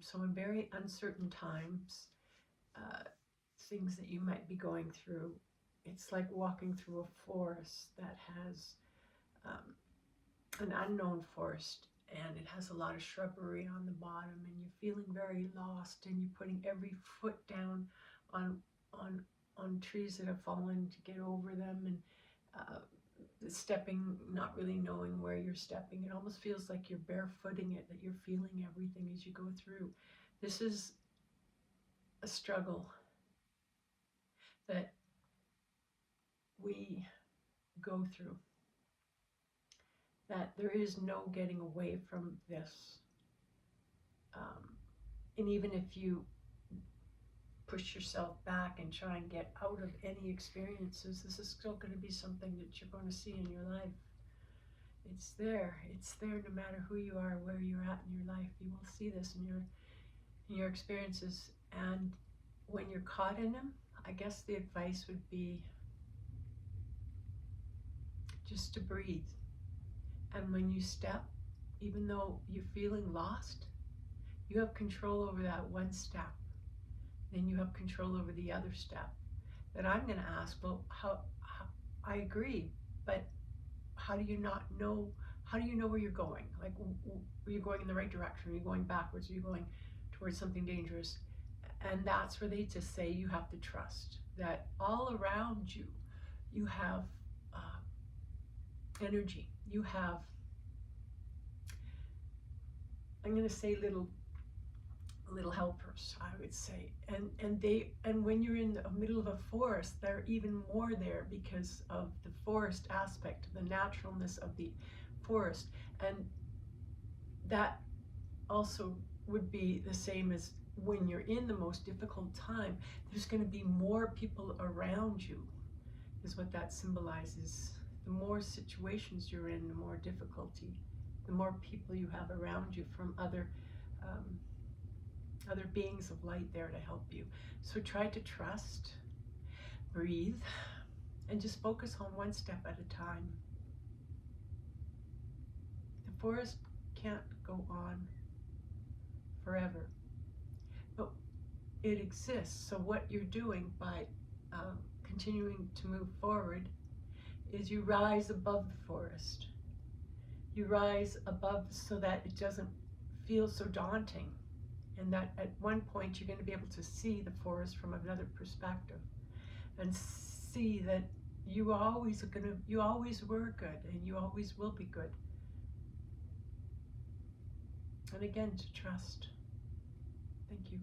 So in very uncertain times, things that you might be going through, it's like walking through a forest that has an unknown forest, and it has a lot of shrubbery on the bottom, and you're feeling very lost, and you're putting every foot down on on trees that have fallen to get over them, and stepping, not really knowing where you're stepping. It almost feels like you're barefooting it, that you're feeling everything as you go through. This is a struggle that we go through, that there is no getting away from this. And even if you push yourself back and try and get out of any experiences, this is still going to be something that you're going to see in your life. It's there no matter who you are, where you're at in your life. You will see this in your experiences. And when you're caught in them, I guess the advice would be just to breathe. And when you step, even though you're feeling lost, you have control over that one step. Then you have control over the other step. That I'm going to ask, well, how I agree, but how do you not know? How do you know where you're going? Like, are you going in the right direction? Are you going backwards? Are you going towards something dangerous? And that's where they just say you have to trust that all around you, you have energy. You have, I'm going to say little helpers, I would say, and when you're in the middle of a forest, they're even more there because of the forest aspect, the naturalness of the forest. And that also would be the same as when you're in the most difficult time. There's going to be more people around you, is what that symbolizes. The more situations you're in, the more difficulty, the more people you have around you from other beings of light there to help you. So try to trust, breathe, and just focus on one step at a time. The forest can't go on forever, but it exists. So what you're doing by continuing to move forward is you rise above the forest. You rise above so that it doesn't feel so daunting. And that at one point you're going to be able to see the forest from another perspective and see that you always were good, and you always will be good. And again, to trust. Thank you.